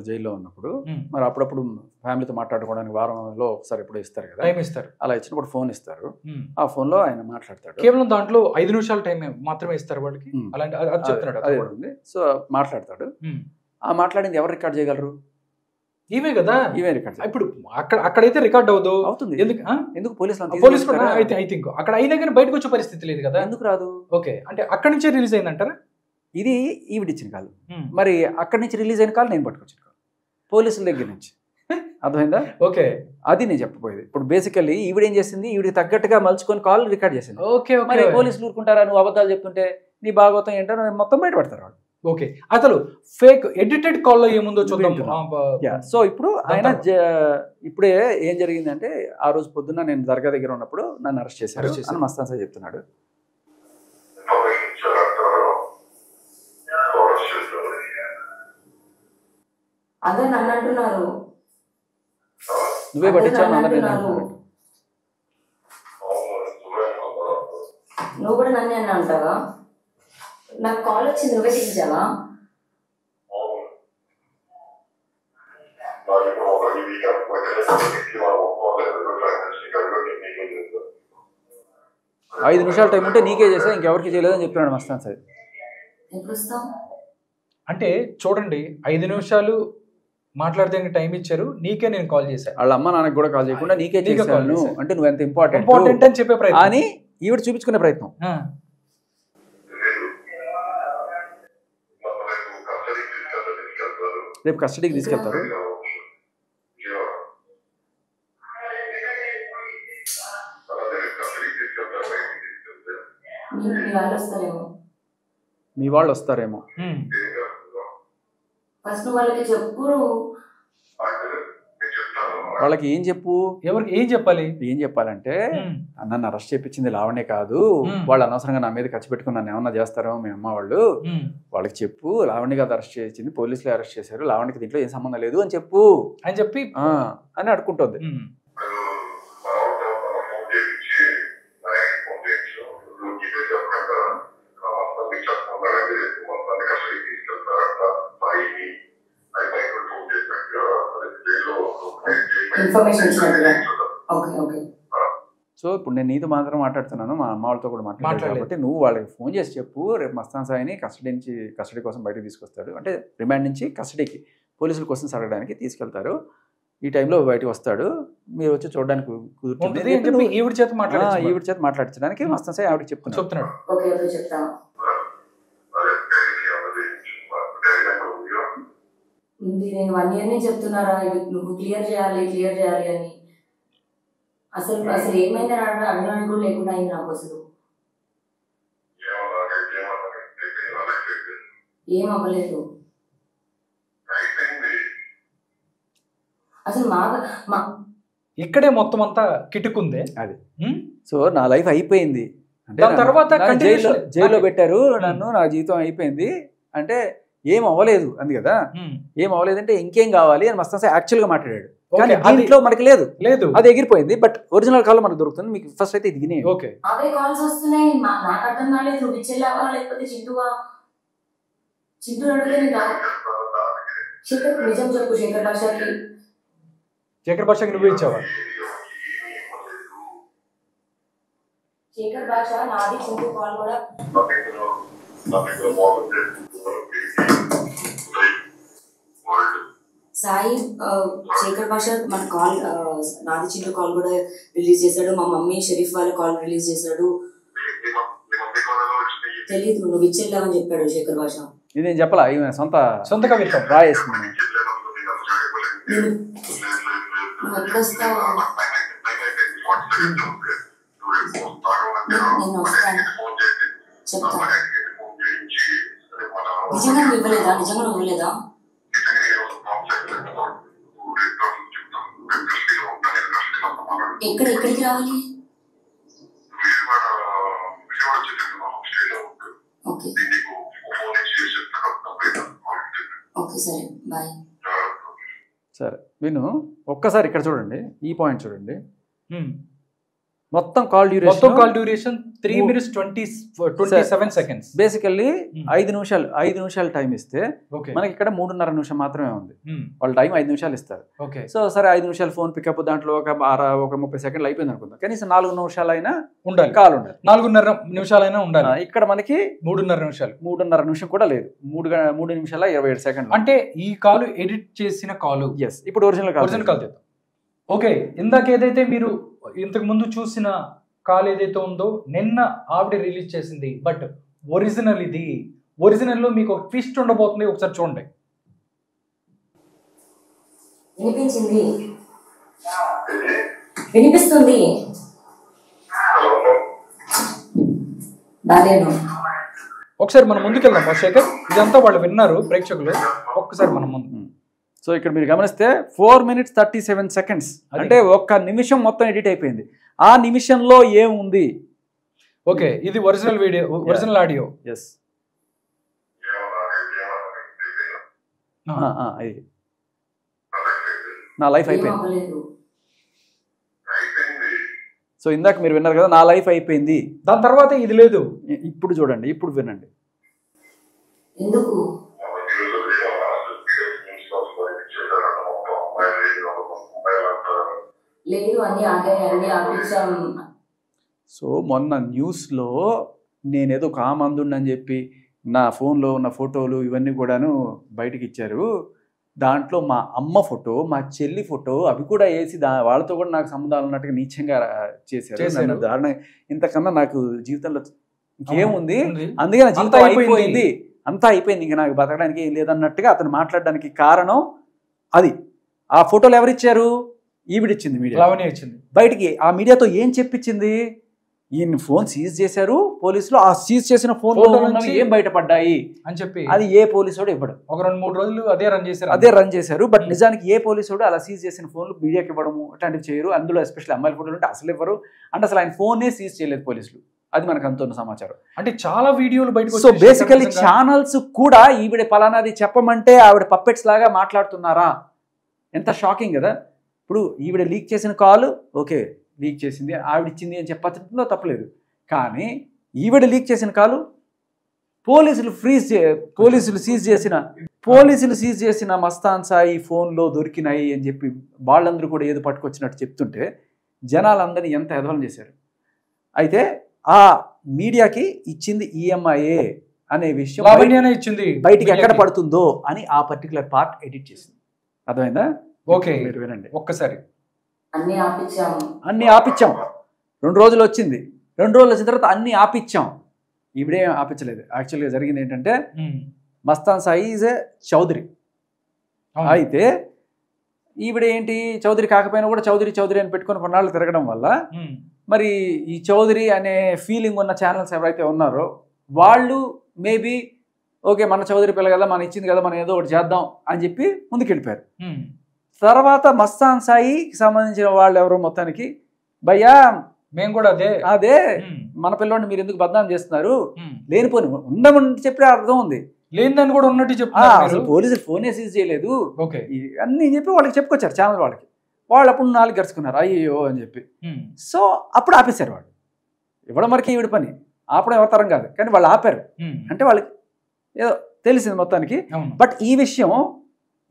జైల్లో ఉన్నప్పుడు మరి అప్పుడప్పుడు ఫ్యామిలీతో మాట్లాడుకోవడానికి వారంలో ఒకసారి ఎప్పుడో ఇస్తారు కదా, టైం ఇస్తారు. అలా ఇచ్చినప్పుడు ఫోన్ ఇస్తారు. ఆ ఫోన్ లో ఆయన మాట్లాడతాడు. కేవలం దాంట్లో 5 నిమిషాల టైం మాత్రమే ఇస్తారు వాళ్ళకి. అలాంటి అది చెప్తున్నాడు, అది కూడా ఉంది. సో మాట్లాడతాడు. ఆ మాట్లాడింది ఎవరు రికార్డ్ చేయగలరు? ఇవే కదా, ఇవే రికార్డ్. ఇప్పుడు అక్కడైతే రికార్డ్ అవుతుంది. ఎందుకు పోలీసులు ఐ థింక్ అక్కడ అయినా కానీ బయటకు వచ్చే పరిస్థితి లేదు కదా. ఎందుకు రాదు? ఓకే, అంటే అక్కడి నుంచే రిలీజ్ అయిందంటారా? ఇది ఈవిడిచ్చిన కాల్. మరి అక్కడి నుంచి రిలీజ్ అయిన కాల్ నేను పట్టుకొచ్చిన కాల్ పోలీసుల దగ్గర నుంచి. అర్థమైందా? ఓకే, అది నేను చెప్పబోయేది. ఇప్పుడు బేసికల్లీ ఈవిడ ఏం చేసింది, ఈవిడికి తగ్గట్టుగా మలుచుకొని కాల్ రికార్డ్ చేసింది. ఓకే, మరి పోలీసులు ఊరుకుంటారా? నువ్వు అబద్ధాలు చెప్తుంటే నీ భాగవతం ఏంటో మొత్తం బయటపడతారు వాళ్ళు. ఓకే, అసలు ఫేక్ ఎడిటెడ్ కాల్లో ఏముందో చూద్దాం. సో ఇప్పుడు ఆయన ఇప్పుడే ఏం జరిగిందంటే, ఆ రోజు పొద్దున్న నేను దర్గా దగ్గర ఉన్నప్పుడు నన్ను అరెస్ట్ చేశారు అని మస్తాన్ సాయి చెప్తున్నాడు. అందరు నన్ను అంటున్నారు, నువ్వే పట్టించావు అందరూ. నువ్వు కూడా నన్ను అన్న అంటావా? నాకు కాల్ వచ్చింది, నువ్వే తీయించావా? ఐదు నిమిషాల టైం ఉంటే నీకే చేసా, ఇంకెవరికి చేయలేదని చెప్తున్నాడు మస్తాన్ సాయి. అంటే చూడండి, 5 నిమిషాలు మాట్లాడితే టైం ఇచ్చారు, నీకే నేను కాల్ చేశాను. వాళ్ళ అమ్మ నాన్నకి కూడా కాల్ చేయకుండా నీకే చేశాను అంటే నువ్వు ఎంత ఇంపార్టెంట్ అని చెప్పే ప్రయత్నం అని ఈవిడ చూపించుకునే ప్రయత్నం. రేపు కస్టడీకి తీసుకెళ్తారు. మీ వాళ్ళు వస్తారేమో. ఫస్ట్ వాళ్ళకి చెప్పు. వాళ్ళకి ఏం చెప్పు, ఎవరికి ఏం చెప్పాలి? ఏం చెప్పాలంటే నన్ను అరెస్ట్ చేయించింది లావణ్య కాదు, వాళ్ళు అనవసరంగా నా మీద ఖర్చు పెట్టుకుని నన్ను ఏమన్నా చేస్తారో మీ అమ్మ వాళ్ళు, వాళ్ళకి చెప్పు లావణ్య కాదు అరెస్ట్ చేసింది, పోలీసులు అరెస్ట్ చేశారు, లావణ్యకి దీంట్లో ఏం సంబంధం లేదు అని చెప్పు అని చెప్పి అని అడుకుంటుంది. సో ఇప్పుడు నేను నీతో మాత్రం మాట్లాడుతున్నాను, మా అమ్మ వాళ్ళతో కూడా మాట్లాడాను కాబట్టి నువ్వు వాళ్ళకి ఫోన్ చేసి చెప్పు, రేపు మస్తాన్ సాయిని కస్టడీ కోసం బయటకు తీసుకొస్తాడు, అంటే రిమాండ్ నుంచి కస్టడీకి పోలీసుల కోసం సరగడానికి తీసుకెళ్తారు, ఈ టైంలో బయటకు వస్తాడు, మీరు వచ్చి చూడడానికి కుదురుతుంది, ఈవిడ చేత మాట్లాడించడానికి మస్తాన్ సాయి ఆవిడకి చెప్తున్నాడు. నేను 1 year నే చెప్తున్నారా నువ్వు క్లియర్ చేయాలి అని, అసలు ఏమైందని అడగడానికి కూడా లేకుండా అయింది నాకు. అసలు ఏం అవ్వలేదు అసలు మా ఇక్కడే మొత్తం అంతా కిటుకుందే అది. సో నా లైఫ్ అయిపోయింది అంటే తర్వాత జైల్లో పెట్టారు నన్ను, నా జీవితం అయిపోయింది అంటే ఏం అవ్వలేదు అంది కదా, ఏం అవ్వలేదంటే ఇంకేం కావాలి అని మస్తాన్ సాయి యాక్చువల్ గా మాట్లాడాడు. కానీ దీంట్లో మనకి లేదు, అది ఎగిరిపోయింది. బట్ ఒరిజినల్ కాల్ మనకు దొరుకుతుంది. మీకు ఫస్ట్ అయితే ఇది వినే అవే కాల్స్ వస్తున్నాయి, నాకు అర్థం కాలేదు. నువ్వు విచ్చెల్లావా లేకపోతే చింటూవా? చింటూ అడిగితే నిజం చెప్పు. శేఖర్ భాషకి నువ్వు ఇచ్చావా? శేఖర్ భాష నాది చింటూ కాల్ కూడా సాయి శేఖర్ భాష మన కాల్ నాది చింటూ కాల్ కూడా రిలీజ్ చేశాడు. మా మమ్మీ షరీఫ్ వాళ్ళ కాల్ రిలీజ్ చేశాడు. తెలీదు, నువ్వు విచ్చెల్లావని చెప్పాడు శేఖర్ భాష. ఇదేం చెప్పలా, సొంత కవిత్వం రాయేస్తుంది. నువ్వు ఎప్పుడొస్తావు? నేను వస్తాను, చెప్తా. నిజంగా నువ్వు ఇవ్వలేదా? ఎక్కడికి రావాలి? ఓకే సరే, బాయ్. సరే విను, ఒక్కసారి ఇక్కడ చూడండి, ఈ పాయింట్ చూడండి. మొత్తం call duration 3 minutes 27 seconds. Basically 5 నిమిషాలు టైం ఇస్తే మనకి ఇక్కడ 3.5 నిమిషం మాత్రమే ఉంది. వాళ్ళు టైం 5 నిమిషాలు ఇస్తారు. సో సరే 5 నిమిషాలు ఫోన్ పికప్, దాంట్లో ఒక 30 సెకండ్లు అయిపోయింది అనుకుందాం. కనీసం 4 నిమిషాలైనా ఉండాలి, కాల్ ఉండాలి. 4.5 నిమిషాలైనా ఉండాలి. ఇక్కడ మనకి 3.5 నిమిషం కూడా లేదు, 3 నిమిషాల 27 సెకండ్లు. అంటే ఈ కాల్ ఎడిట్ చేసిన కాల్. ఎస్, ఇప్పుడు ఒరిజినల్ కాల్ చేద్దాం. ఓకే, ఇందాక ఏదైతే మీరు ఇంతకు ముందు చూసిన కాల్ ఏదైతే ఉందో నిన్న ఆవిడ రిలీజ్ చేసింది, బట్ ఒరిజినల్ ఇది. ఒరిజినల్లో మీకు ఒక ట్విస్ట్ ఉండబోతుంది, ఒకసారి చూడండి. వినిపిస్తుంది. ఒకసారి మనం ముందుకెళ్దాం శేఖర్. ఇదంతా వాళ్ళు విన్నారు ప్రేక్షకులు, ఒక్కసారి మనం ముందు. సో ఇక్కడ మీరు గమనిస్తే 4 minutes 37 seconds, అంటే 1 నిమిషం మొత్తం ఎడిట్ అయిపోయింది. ఆ నిమిషంలో ఏముంది? ఓకే, ఇది original video, original audio. Yes, నా లైఫ్ అయిపోయింది. సో ఇందాక మీరు విన్నారు కదా, నా లైఫ్ అయిపోయింది. దాని తర్వాత ఇది లేదు. ఇప్పుడు చూడండి, ఇప్పుడు వినండి. ఎందుకు? సో మొన్న న్యూస్లో నేనేదో కామందుండని చెప్పి నా ఫోన్లో ఉన్న ఫోటోలు ఇవన్నీ కూడాను బయటకి ఇచ్చారు. దాంట్లో మా అమ్మ ఫోటో, మా చెల్లి ఫోటో అవి కూడా వేసి వాళ్ళతో కూడా నాకు సంబంధాలు ఉన్నట్టుగా నీచంగా చేశారు. దారుణ, ఇంతకన్నా నాకు జీవితంలో ఇంకేముంది, అందుకే నా జీవితం అయిపోయింది, అంతా అయిపోయింది, ఇంకా నాకు బతకడానికి ఏం లేదన్నట్టుగా అతను మాట్లాడడానికి కారణం అది. ఆ ఫోటోలు ఎవరిచ్చారు? ఈవిడిచ్చింది, మీడియా లావణ్య ఇచ్చింది. బయటికి ఆ మీడియాతో ఏం చెప్పించింది? ఈయన ఫోన్ సీజ్ చేశారు పోలీసులు, ఆ సీజ్ చేసిన ఫోన్ ఏం బయటపడ్డాయి అని చెప్పి అది ఏ పోలీసుడు ఇవ్వడం. ఒక 2-3 రోజులు అదే రన్ చేశారు. బట్ నిజానికి ఏ పోలీసుడు అలా సీజ్ చేసిన ఫోన్లు మీడియాకి ఇవ్వడము అట్లాంటివి చేయరు. అందులో ఎస్పెషల్లీ అమ్మాయిల ఫోటోలు ఉంటే అసలు ఇవ్వరు. అంటే అసలు ఆయన ఫోనే సీజ్ చేయలేదు పోలీసులు. అది మనకు అంతున్న సమాచారం. అంటే చాలా వీడియోలు బయటకు. సో బేసికల్లీ ఛానల్స్ కూడా ఈవిడ పలానాది చెప్పమంటే ఆవిడ పప్పెట్స్ లాగా మాట్లాడుతున్నారా? ఎంత షాకింగ్ కదా. ఇప్పుడు ఈవిడ లీక్ చేసిన కాల్ ఓకే, లీక్ చేసింది ఆవిడ ఇచ్చింది అని చెప్పడంలో తప్పలేదు. కానీ ఈవిడ లీక్ చేసిన కాలు పోలీసులు సీజ్ చేసిన మస్తాన్ సాయి ఫోన్లో దొరికినాయి అని చెప్పి వాళ్ళందరూ కూడా ఏదో పట్టుకొచ్చినట్టు చెప్తుంటే జనాలందరినీ ఎంత ఎదవలం చేశారు. అయితే ఆ మీడియాకి ఇచ్చింది ఈఎంఐఏ అనే విషయం ఇచ్చింది బయటికి ఎక్కడ పడుతుందో అని ఆ పర్టికులర్ పార్ట్ ఎడిట్ చేసింది. అర్థమైందా? ఓకే, మీరు వినండి ఒక్కసారి. అన్ని ఆపిచ్చాం 2 రోజులు వచ్చింది. 2 రోజులు వచ్చిన తర్వాత అన్ని ఆపిచ్చాం. ఈవిడేం ఆపించలేదు. యాక్చువల్గా జరిగింది ఏంటంటే మస్తాన్ సాయి ఈజ్ ఏ చౌదరి. అయితే ఈవిడ ఏంటి చౌదరి కాకపోయినా కూడా చౌదరి అని పెట్టుకొని కొన్నాళ్ళు తిరగడం వల్ల మరి ఈ చౌదరి అనే ఫీలింగ్ ఉన్న ఛానల్స్ ఎవరైతే ఉన్నారో వాళ్ళు మేబీ ఓకే మన చౌదరి పిల్ల కదా, మన ఇచ్చింది కదా, మనం ఏదో ఒకటి చేద్దాం అని చెప్పి ముందుకెళ్ళిపోయారు. తర్వాత మస్తాన్ సాయికి సంబంధించిన వాళ్ళు ఎవరో మొత్తానికి భయ్యా మేము కూడా అదే మన పిల్లోడిని మీరు ఎందుకు బదనాం చేస్తున్నారు, లేనిపోని ఉండమని చెప్పి అర్థం ఉంది, లేనిదని కూడా ఉన్నట్టు చెప్పారు. పోలీసులు ఫోనే సీజ్ చేయలేదు ఓకే అన్నీ చెప్పి వాళ్ళకి చెప్పుకొచ్చారు ఛానల్ వాళ్ళకి. వాళ్ళు అప్పుడు 4 గరుచుకున్నారు అయ్యో అని చెప్పి. సో అప్పుడు ఆపేశారు. వాళ్ళు ఇవ్వడం వరకు ఈవిడ పని, ఆపడం ఎవరి తరం కాదు. కానీ వాళ్ళు ఆపారు అంటే వాళ్ళకి ఏదో తెలిసింది మొత్తానికి. బట్ ఈ విషయం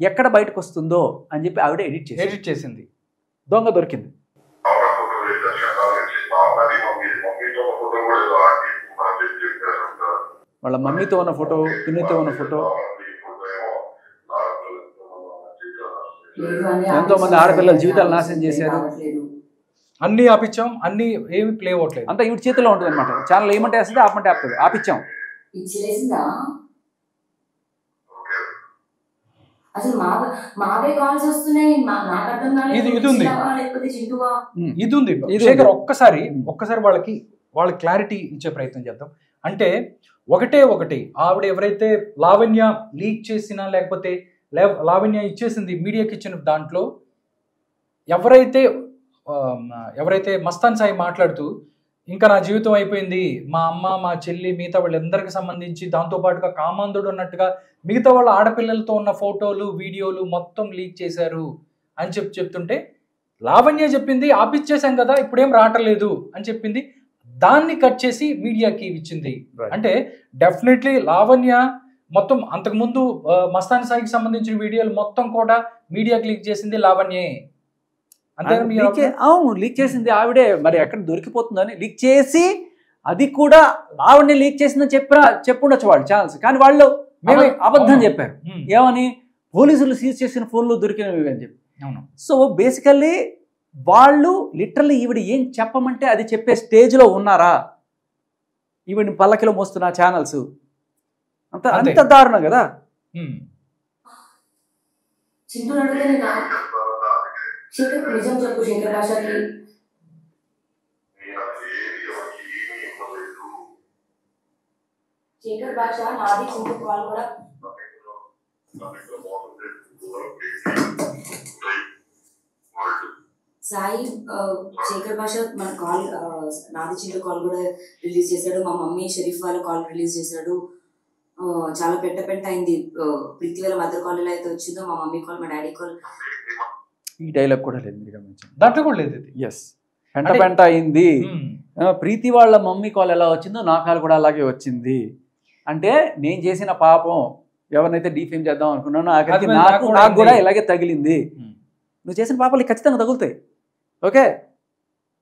ఎక్కడ బయటకు వస్తుందో అని చెప్పి ఆవిడ ఎడిట్ చేసింది. దొంగ దొరికింది. వాళ్ళ మమ్మీతో ఉన్న ఫోటో, పిన్నితో ఉన్న ఫోటో, ఎంతో మంది ఆడపిల్లల జీవితాలు నాశనం చేశారు. అన్ని ఆపిచ్చాం, అన్ని ఏమి ప్లే అవ్వట్లేదు. అంతా ఇవి చేతిలో ఉంటుంది అనమాట. ఛానల్ ఏమంటే వేస్తుంది, ఆపమంటే ఆపుతుంది. ఆపిచ్చాం. ఇది ఉంది. శేఖర్ ఒక్కసారి వాళ్ళ క్లారిటీ ఇచ్చే ప్రయత్నం చేద్దాం. అంటే ఒకటి ఆవిడ ఎవరైతే లావణ్య లీక్ చేసినా లేకపోతే లావణ్య ఇచ్చేసింది మీడియాకి ఇచ్చిన దాంట్లో ఎవరైతే మస్తాన్ సాయి మాట్లాడుతూ ఇంకా నా జీవితం అయిపోయింది, మా అమ్మ మా చెల్లి మిగతా వాళ్ళందరికీ సంబంధించి దాంతోపాటుగా కామాంధుడు అన్నట్టుగా మిగతా వాళ్ళ ఆడపిల్లలతో ఉన్న ఫోటోలు వీడియోలు మొత్తం లీక్ చేశారు అని చెప్తుంటే లావణ్య చెప్పింది ఆపిచ్చేసాం కదా ఇప్పుడేం రావట్లేదు అని చెప్పింది. దాన్ని కట్ చేసి మీడియాకి ఇచ్చింది. అంటే డెఫినెట్లీ లావణ్య మొత్తం అంతకుముందు మస్తాన్ సాయికి సంబంధించిన వీడియోలు మొత్తం కూడా మీడియాకి లీక్ చేసింది లావణ్యే. అవును, లీక్ చేసింది ఆవిడే. మరి ఎక్కడ దొరికిపోతుందని లీక్ చేసి అది కూడా లావణ్య లీక్ చేసిందని చెప్పుండొచ్చు వాళ్ళు ఛానల్స్. కానీ వాళ్ళు అబద్ధం చెప్పారు. ఏమని? పోలీసులు సీజ్ చేసిన ఫోన్లు దొరికినవి అని చెప్పి. సో బేసికల్లీ వాళ్ళు లిటరల్లీ ఈవిడ ఏం చెప్పమంటే అది చెప్పే స్టేజ్లో ఉన్నారా? ఈవిడిని పల్లకిలో మోస్తున్న ఛానల్స్ అంత దారుణం కదా. నిజం చెప్పు శేఖర్ భాషకి. శేఖర్ భాష నాది చింతకు వాళ్ళు కూడా సాయి శేఖర్ భాష మన కాల్ నాది చింత కాల్ కూడా రిలీజ్ చేశాడు. మా మమ్మీ షరీఫ్ వాళ్ళ కాల్ రిలీజ్ చేశాడు. చాలా పెంట అయింది. ప్రీతి వాళ్ళ మదర్ కాల్ ఎలా అయితే వచ్చిందో మా మమ్మీ కాల్, మా డాడీ కాల్. ఈ డైలాగ్ కూడా లేదు, మీరు గమనించండి. దాంట్లో కూడా లేదు. ఎస్, పెంట అయింది. ప్రీతి వాళ్ళ మమ్మీ కాల్ ఎలా వచ్చిందో నా కాల్ కూడా అలాగే వచ్చింది. అంటే నేను చేసిన పాపం ఎవరినైతే డీఫేమ్ చేద్దాం అనుకున్నానో నాకు కూడా ఇలాగే తగిలింది. నువ్వు చేసిన పాపాలు ఖచ్చితంగా తగులుతాయి. ఓకే,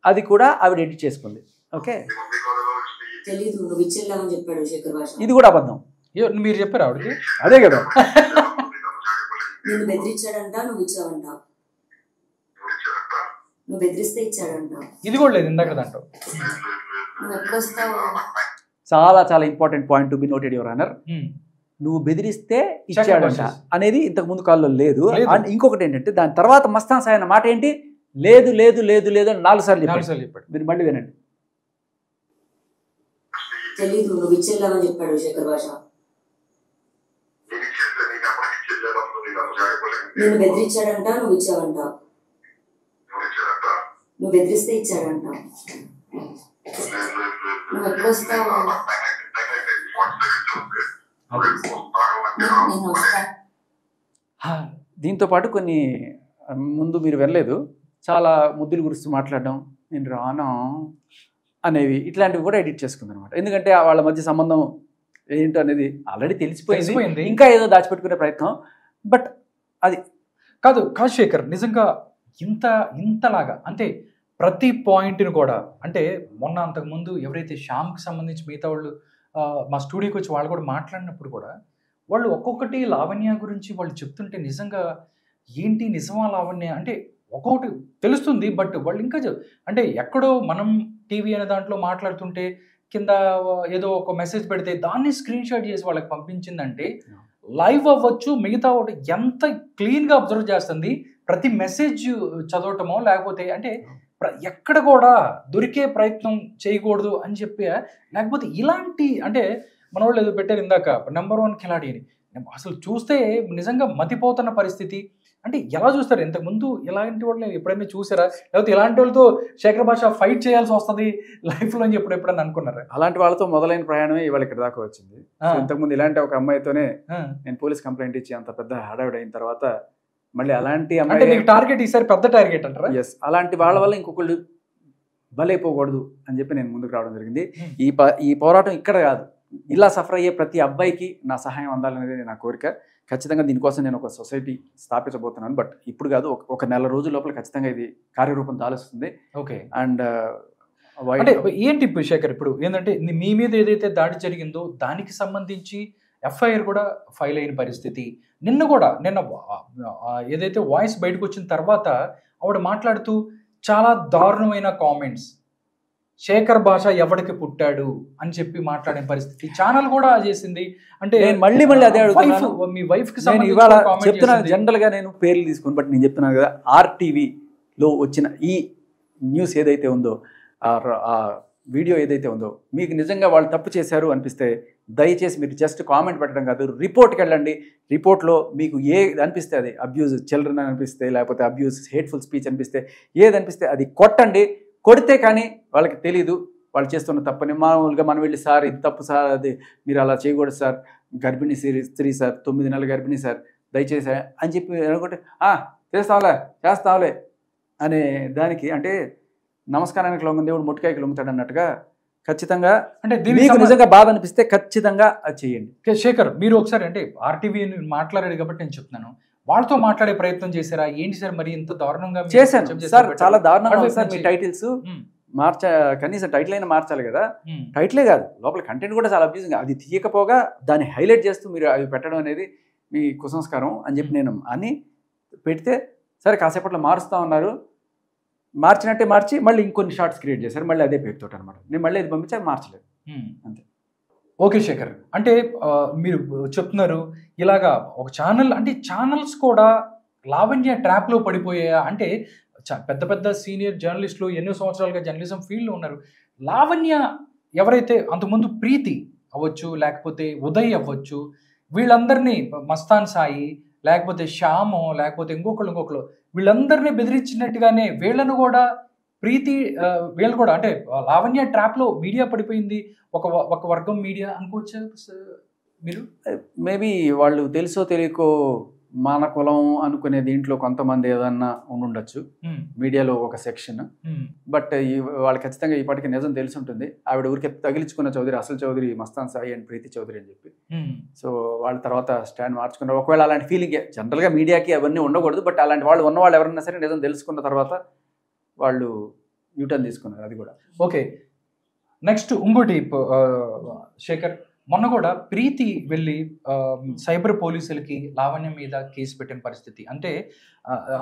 అది కూడా ఆవిడ ఎడిట్ చేసుకుంది. ఓకే, ఇది కూడా అబద్ధం. మీరు చెప్పారు ఆవిడకి? అదే కదా. నేను బెదిరించాడంట, నువ్వు ఇచ్చావంట. నువ్వు బెదిరిస్తే ఇచ్చాడంట. ఇది కూడా లేదు ఇందాక దాంట్లో. నువ్వు ఎప్పుడు వస్తావు? చాలా చాలా important point to be noted your honour. నువ్వు బెదిరిస్తే ఇచ్చాడంట అనేది ఇంతకు ముందు కాల్లో లేదు. అండ్ ఇంకొకటి ఏంటంటే దాని తర్వాత మస్తాన్ సాయి అన్న మాట ఏంటి? లేదు లేదు లేదు లేదు అని 4 సార్లు చెప్పాడు. మీరు మళ్ళీ వినండి. తెలీదు, నువ్వు ఇచ్చేద్దామని చెప్పాడు శేఖర్ భాష. నేను బెదిరించాడంట, నువ్వు ఇచ్చావంట. నువ్వు బెదిరిస్తే ఇచ్చాడంట. నువ్వు ఎప్పుడు వస్తావు? నేను వస్తా. దీంతో పాటు కొన్ని ముందు మీరు వెళ్ళలేదు, చాలా ముద్దుల గురించి మాట్లాడడం, నేను రానా అనేవి, ఇట్లాంటివి కూడా ఎడిట్ చేసుకుంది అనమాట. ఎందుకంటే వాళ్ళ మధ్య సంబంధం ఏంటో అనేది ఆల్రెడీ తెలిసిపోయింది, ఇంకా ఏదో దాచిపెట్టుకునే ప్రయత్నం. బట్ అది కాదు శేఖర్, నిజంగా ఇంతలాగా అంటే ప్రతి పాయింట్ని కూడా, అంటే మొన్న అంతకుముందు ఎవరైతే శ్యామ్కి సంబంధించి మిగతా వాళ్ళు మా స్టూడియోకి వచ్చి వాళ్ళు కూడా మాట్లాడినప్పుడు కూడా వాళ్ళు ఒక్కొక్కటి లావణ్య గురించి వాళ్ళు చెప్తుంటే నిజంగా ఏంటి నిజమా లావణ్య అంటే ఒక్కొక్కటి తెలుస్తుంది. బట్ వాళ్ళు ఇంకా అంటే ఎక్కడో మనం టీవీ అనే దాంట్లో మాట్లాడుతుంటే కింద ఏదో ఒక మెసేజ్ పెడితే దాన్ని స్క్రీన్ షాట్ చేసి వాళ్ళకి పంపించిందంటే లైవ్ అవ్వచ్చు, మిగతా ఒకటి ఎంత క్లీన్గా అబ్జర్వ్ చేస్తుంది, ప్రతి మెసేజ్ చదవటమో లేకపోతే అంటే ఎక్కడ కూడా దొరికే ప్రయత్నం చేయకూడదు అని చెప్పి, లేకపోతే ఇలాంటి అంటే మన వాళ్ళు ఏదో పెట్టారు ఇందాక #1 ఖిలాడి అని, అసలు చూస్తే నిజంగా మతిపోతున్న పరిస్థితి. అంటే ఎలా చూస్తారు? ఇంతకుముందు ఇలాంటి వాళ్ళని ఎప్పుడైనా చూసారా? లేకపోతే ఇలాంటి వాళ్ళతో శేఖర్ భాష ఫైట్ చేయాల్సి వస్తుంది లైఫ్లో అని ఎప్పుడైనా అనుకున్నారా? అలాంటి వాళ్ళతో మొదలైన ప్రయాణమే ఇవాళ ఇక్కడ దాకా వచ్చింది. ఇంతకుముందు ఇలాంటి ఒక అమ్మాయితోనే నేను పోలీస్ కంప్లైంట్ ఇచ్చి అంత పెద్ద హడావిడి అయిన తర్వాత మళ్ళీ అలాంటి అమ్మాయి టార్గెట్ ఈసారి పెద్ద టార్గెట్ అంటారా? ఎస్, అలాంటి వాళ్ళ వల్ల ఇంకొకళ్ళు బలైపోకూడదు అని చెప్పి నేను ముందుకు రావడం జరిగింది. ఈ పోరాటం ఇక్కడ కాదు, ఇలా సఫర్ అయ్యే ప్రతి అబ్బాయికి నా సహాయం అందాలనేది నా కోరిక. ఖచ్చితంగా దీనికోసం నేను ఒక సొసైటీ స్థాపించబోతున్నాను. బట్ ఇప్పుడు కాదు, ఒక నెల రోజుల లోపల ఖచ్చితంగా ఇది కార్యరూపం దాలుస్తుంది. ఓకే. అండ్ అంటే ఏంటి శేఖర్, ఇప్పుడు ఏంటంటే మీ మీద ఏదైతే దాడి జరిగిందో దానికి సంబంధించి ఎఫ్ఐఆర్ కూడా ఫైల్ అయిన పరిస్థితి. నిన్న ఏదైతే వాయిస్ బయటకు వచ్చిన తర్వాత ఆవిడ మాట్లాడుతూ చాలా దారుణమైన కామెంట్స్, శేఖర్ భాష ఎవడికి పుట్టాడు అని చెప్పి మాట్లాడిన పరిస్థితి ఛానల్ కూడా చేసింది. అంటే మళ్ళీ అదే అడుగుతున్నాను, మీ వైఫ్ కి చెప్తున్నాను. జనరల్ గా నేను పేర్లు తీసుకుని, బట్ నేను చెప్తున్నాను కదా, RTV లో వచ్చిన ఈ న్యూస్ ఏదైతే ఉందో, ఆ వీడియో ఏదైతే ఉందో, మీకు నిజంగా వాళ్ళు తప్పు చేశారు అనిపిస్తే దయచేసి మీరు జస్ట్ కామెంట్ పెట్టడం కాదు, రిపోర్ట్కి వెళ్ళండి. రిపోర్ట్లో మీకు ఏది అనిపిస్తే అది, అబ్యూజ్ చిల్డ్రన్ అనిపిస్తే, లేకపోతే అబ్యూజ్ హేట్ఫుల్ స్పీచ్ అనిపిస్తే, ఏది అనిపిస్తే అది కొట్టండి. కొడితే కానీ వాళ్ళకి తెలీదు వాళ్ళు చేస్తున్న తప్పని. మామూలుగా మనం వెళ్ళి సార్ ఇది తప్పు సార్, అది మీరు అలా చేయకూడదు సార్, గర్భిణీ స్త్రీ సార్, 9 నెలల గర్భిణీ సార్, దయచేసి అని చెప్పి అనుకుంటే చేస్తావులే అనే దానికి, అంటే నమస్కారానికి లొంగ దేవుడు మొట్టికాయకి లొంగుతాడు అన్నట్టుగా, ఖచ్చితంగా అంటే మీకు నిజంగా బాధ అనిపిస్తే ఖచ్చితంగా అది చేయండి. శేఖర్, మీరు ఒకసారి అంటే RTV మాట్లాడాడు కాబట్టి నేను చెప్తున్నాను, వాళ్ళతో మాట్లాడే ప్రయత్నం చేశారా? ఏంటి సార్ మరి ఇంత దారుణంగా? చేశాను సార్, చాలా దారుణంగా సార్. మీ టైటిల్స్ కనీసం టైటిల్ అయినా మార్చాలి కదా. టైటిలే కాదు, లోపల కంటెంట్ కూడా చాలా అబ్యూజింగ్. అది తీయకపోగా దాన్ని హైలైట్ చేస్తూ మీరు అవి పెట్టడం అనేది మీ కుసంస్కారం అని చెప్పి నేను అని పెడితే, సరే కాసేపట్లో మారుస్తూ ఉన్నారు, మార్చినట్టే మార్చి మళ్ళీ ఇంకొన్ని షార్ట్స్ క్రియేట్ చేశారు, మళ్ళీ అదే పేరుతో అనమాట. నేను మళ్ళీ అది పంపించాను, మార్చలేదు అంతే. ఓకే శేఖర్, అంటే మీరు చెప్తున్నారు ఇలాగా ఒక ఛానల్, అంటే ఛానల్స్ కూడా లావణ్య ట్రాప్లో పడిపోయాయా? అంటే పెద్ద పెద్ద సీనియర్ జర్నలిస్టులు ఎన్నో సంవత్సరాలుగా జర్నలిజం ఫీల్డ్లో ఉన్నారు. లావణ్య ఎవరైతే అంతకుముందు ప్రీతి అవ్వచ్చు, లేకపోతే ఉదయ్ అవ్వచ్చు, వీళ్ళందరినీ మస్తాన్ సాయి, లేకపోతే శ్యాము, లేకపోతే ఇంకొకళ్ళు వీళ్ళందరినీ బెదిరించినట్టుగానే వీళ్ళను కూడా ప్రీతి, వీళ్ళు కూడా అంటే లావణ్య ట్రాప్లో మీడియా పడిపోయింది, ఒక వర్గం మీడియా అనుకోవచ్చు మీరు? మేబీ వాళ్ళు తెలుసో తెలియకో మన కులం అనుకునే దీంట్లో కొంతమంది ఏదన్నా ఉండుండొచ్చు మీడియాలో ఒక సెక్షన్. బట్ వాళ్ళు ఖచ్చితంగా ఇప్పటికీ నిజం తెలిసి ఉంటుంది. ఆవిడ ఊరికే తగిలించుకున్న చౌదరి అసలు చౌదరి మస్తాన్ సాయి అండ్ ప్రీతి చౌదరి అని చెప్పి. సో వాళ్ళ తర్వాత స్టాండ్ మార్చుకున్నారు. ఒకవేళ అలాంటి ఫీలింగ్ జనరల్గా మీడియాకి అవన్నీ ఉండకూడదు, బట్ అలాంటి వాళ్ళు ఉన్నవాళ్ళు ఎవరన్నా సరే నిజం తెలుసుకున్న తర్వాత వాళ్ళు యూటర్న్ తీసుకున్నారు. అది కూడా ఓకే. నెక్స్ట్ ఇంకోటి శేఖర్, మొన్న కూడా ప్రీతి వెళ్ళి సైబర్ పోలీసులకి లావణ్య మీద కేసు పెట్టిన పరిస్థితి. అంటే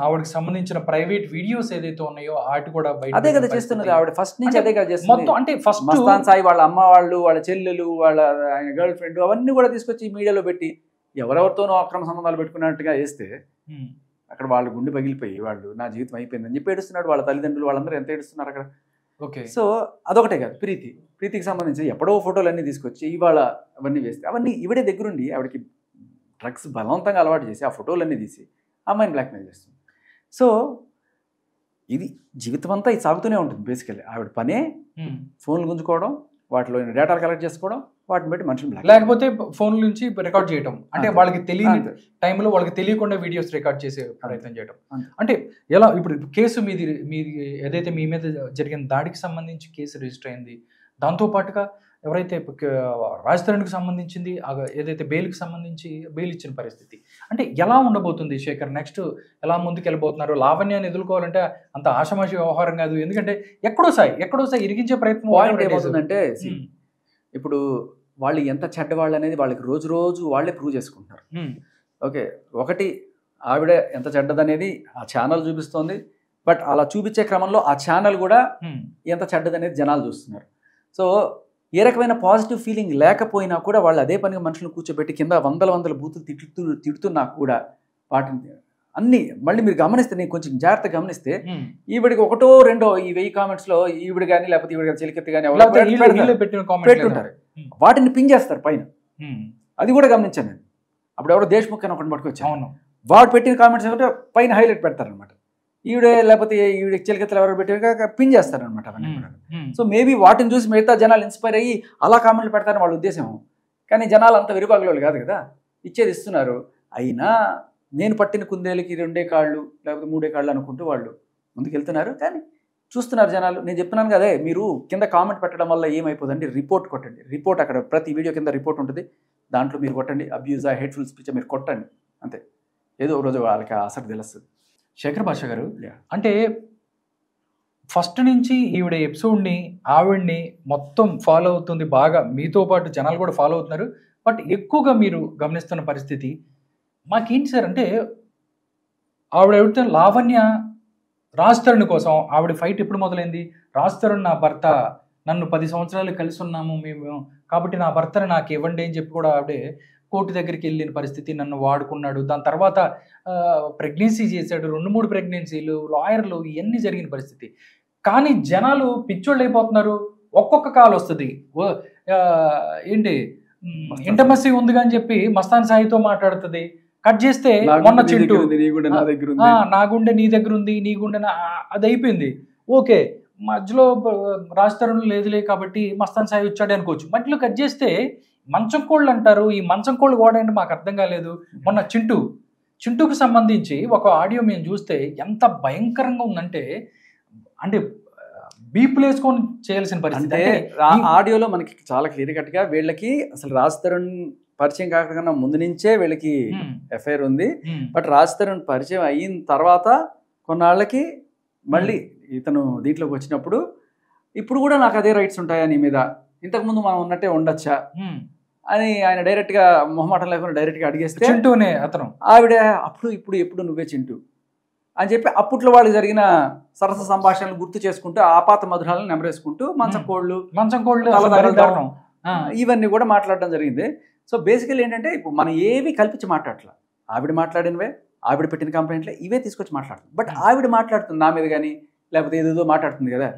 ఆవిడకి సంబంధించిన ప్రైవేట్ వీడియోస్ ఏదైతే ఉన్నాయో వాటి కూడా అదే కదా చేస్తున్నది ఆవిడ ఫస్ట్ నుంచి. అదే కదా చేస్తుంది మొత్తం. అంటే ఫస్ట్ మస్తాన్ సాయి వాళ్ళ అమ్మ వాళ్ళు, వాళ్ళ చెల్లెలు, వాళ్ళ ఆయన గర్ల్ ఫ్రెండ్ అవన్నీ కూడా తీసుకొచ్చి మీడియాలో పెట్టి ఎవరెవరితోనో అక్రమ సంబంధాలు పెట్టుకున్నట్టుగా వేస్తే అక్కడ వాళ్ళు గుండె పగిలిపోయి వాళ్ళు నా జీవితం అయిపోయిందని చెప్పి ఏడుస్తున్నాడు. వాళ్ళ తల్లిదండ్రులు వాళ్ళందరూ ఎంత ఏడుస్తున్నారు అక్కడ. ఓకే. సో అదొకటే కాదు, ప్రీతికి సంబంధించి ఎప్పుడో ఫోటోలు అన్నీ తీసుకొచ్చి ఇవాళ అవన్నీ వేస్తే అవన్నీ ఇవిడే దగ్గరుండి ఆవిడకి డ్రగ్స్ బలవంతంగా అలవాటు చేసి ఆ ఫోటోలన్నీ తీసి అమ్మాయిని బ్లాక్మెయిల్ చేస్తుంది. సో ఇది జీవితం అంతా ఇది సాగుతూనే ఉంటుంది. బేసికల్లీ ఆవిడ పనే ఫోన్లు గుంజుకోవడం, వాటిలో డేటాలు కలెక్ట్ చేసుకోవడం, వాటిని బట్టి మనుషులు లేకపోతే ఫోన్ నుంచి రికార్డ్ చేయడం, అంటే వాళ్ళకి తెలియని టైంలో వాళ్ళకి తెలియకుండా వీడియోస్ రికార్డ్ చేసే ప్రయత్నం చేయడం. అంటే ఎలా ఇప్పుడు కేసు మీది ఏదైతే మీ మీద జరిగిన దాడికి సంబంధించి కేసు రిజిస్టర్ అయింది, దాంతోపాటుగా ఎవరైతే రాజ్ తరుణ్కి సంబంధించింది ఏదైతే బెయిల్కి సంబంధించి బెయిల్ ఇచ్చిన పరిస్థితి, అంటే ఎలా ఉండబోతుంది శేఖర్? నెక్స్ట్ ఎలా ముందుకు వెళ్ళబోతున్నారు? లావణ్యాన్ని ఎదుర్కోవాలంటే అంత ఆషామాషి వ్యవహారం కాదు, ఎందుకంటే ఎక్కడో సాయి ఇరిగించే ప్రయత్నం. ఏమవుతుందంటే ఇప్పుడు వాళ్ళు ఎంత చెడ్డవాళ్ళు అనేది వాళ్ళకి రోజు రోజు వాళ్ళే ప్రూవ్ చేసుకుంటున్నారు. ఓకే, ఒకటి ఆవిడ ఎంత చెడ్డదనేది ఆ ఛానల్ చూపిస్తోంది, బట్ అలా చూపించే క్రమంలో ఆ ఛానల్ కూడా ఎంత చెడ్డదనేది జనాలు చూస్తున్నారు. సో ఏ రకమైన పాజిటివ్ ఫీలింగ్ లేకపోయినా కూడా వాళ్ళు అదే పనిగా మనుషులను కూర్చోబెట్టి కింద వందల బూతులు తిడుతున్నా కూడా వాటిని అన్ని మళ్ళీ మీరు గమనిస్తే, నేను కొంచెం జాగ్రత్తగా గమనిస్తే ఈవిడికి ఒకటో రెండో ఈ 1000 కామెంట్స్ లో ఈవిడ కానీ లేకపోతే ఈవిడ చెలికెత్తి కానీ పెట్టుంటారు, వాటిని పిన్ చేస్తారు పైన. అది కూడా గమనించాను నేను. అప్పుడు ఎవరో దేశ్ముఖ్ అని ఒకటి పట్టుకొచ్చాను, వాడు పెట్టిన కామెంట్స్ ఏమంటే పైన హైలైట్ పెడతారనమాట. ఈవిడే లేకపోతే ఈవిడ చెలికెత్తలు ఎవరు పెట్టారు పిన్ చేస్తారనమాట అవన్నీ కూడా. సో మేబీ వాటిని చూసి మిగతా జనాలు ఇన్స్పైర్ అయ్యి అలా కామెంట్లు పెడతారని వాళ్ళ ఉద్దేశం. కానీ జనాలు అంత విరుపాగులు కాదు కదా, ఇచ్చేది ఇస్తున్నారు. అయినా నేను పట్టిన కుందేలకి 2 కాళ్ళు లేకపోతే 3 కాళ్ళు అనుకుంటూ వాళ్ళు ముందుకు వెళ్తున్నారు. కానీ చూస్తున్నారు జనాలు. నేను చెప్తున్నాను కదే, మీరు కింద కామెంట్ పెట్టడం వల్ల ఏమైపోతుందండి, రిపోర్ట్ కొట్టండి. రిపోర్ట్ అక్కడ ప్రతి వీడియో కింద రిపోర్ట్ ఉంటుంది, దాంట్లో మీరు కొట్టండి. అబ్యూజా, హేట్ఫుల్ స్పీచ్ మీరు కొట్టండి, అంతే. ఏదో రోజు వాళ్ళకి అసలు తెలుస్తుంది. శేఖర్ భాష గారు, అంటే ఫస్ట్ నుంచి ఈవిడ ఎపిసోడ్ని ఆవిడ్ని మొత్తం ఫాలో అవుతుంది బాగా, మీతో పాటు జనాలు కూడా ఫాలో అవుతున్నారు. బట్ ఎక్కువగా మీరు గమనిస్తున్న పరిస్థితి మాకేంటి సార్ అంటే, ఆవిడ ఎవరితో లావణ్య రాజ్ తరుణ్ కోసం ఆవిడ ఫైట్ ఎప్పుడు మొదలైంది? రాజ్ తరుణ్ నా భర్త, నన్ను 10 సంవత్సరాలు కలిసి ఉన్నాము మేము, కాబట్టి నా భర్తను నాకు ఇవ్వండి అని చెప్పి కూడా ఆవిడే కోర్టు దగ్గరికి వెళ్ళిన పరిస్థితి. నన్ను వాడుకున్నాడు, దాని తర్వాత ప్రెగ్నెన్సీ చేశాడు, 2-3 ప్రెగ్నెన్సీలు, లాయర్లు, ఇవన్నీ జరిగిన పరిస్థితి. కానీ జనాలు పిచ్చోళ్ళు అయిపోతున్నారు. ఒక్కొక్క కాల్ వస్తుంది, ఏంటి ఇంటమసీ ఉంది అని చెప్పి మస్తాన్ సాయితో మాట్లాడుతుంది. కట్ చేస్తే మొన్న చింటూ నా గుండె నీ దగ్గర ఉంది, నీ గుండె అది అయిపోయింది. ఓకే, మధ్యలో రాజ్ తరుణ్ లేదులే కాబట్టి మస్తాన్ సాయి వచ్చాడు అనుకోవచ్చు. మధ్యలో కట్ చేస్తే మంచం కోళ్ళు అంటారు. ఈ మంచం కోళ్ళు కూడా అంటే మాకు అర్థం కాలేదు. మొన్న చింటూకి సంబంధించి ఒక ఆడియో మేము చూస్తే ఎంత భయంకరంగా ఉందంటే, అంటే బీపులు వేసుకొని చేయాల్సిన పరిస్థితి. అంటే ఆడియోలో మనకి చాలా క్లియర్ కట్ గా వీళ్ళకి అసలు రాజ్ తరుణ్ పరిచయం కాకుండా ముందు నుంచే వీళ్ళకి ఎఫ్ఐఆర్ ఉంది. బట్ రాజ్ తరుణ్ పరిచయం అయిన తర్వాత కొన్నాళ్ళకి మళ్ళీ ఇతను దీంట్లోకి వచ్చినప్పుడు ఇప్పుడు కూడా నాకు అదే రైట్స్ ఉంటాయా నీ మీద, ఇంతకుముందు మనం ఉన్నట్టే ఉండొచ్చా అని ఆయన డైరెక్ట్ గా మొహమాటం లేకుండా డైరెక్ట్ గా అడిగేస్తే చింటూనే అతను ఆవిడ ఇప్పుడు ఎప్పుడు నువ్వే చింటూ అని చెప్పి అప్పట్లో వాళ్ళకి జరిగిన సరస సంభాషణలు గుర్తు చేసుకుంటూ ఆపాత మధురాలను నెమరేసుకుంటూ మంచం కోళ్ళు ఇవన్నీ కూడా మాట్లాడడం జరిగింది. సో బేసికల్లీ ఏంటంటే ఇప్పుడు మనం ఏవి కల్పించి మాట్లాడట్లా, ఆవిడ మాట్లాడినవే, ఆవిడ పెట్టిన కంప్లైంట్లే ఇవే తీసుకొచ్చి మాట్లాడుతుంది. బట్ ఆవిడ మాట్లాడుతుంది నా మీద కానీ లేకపోతే ఏదేదో మాట్లాడుతుంది కదా,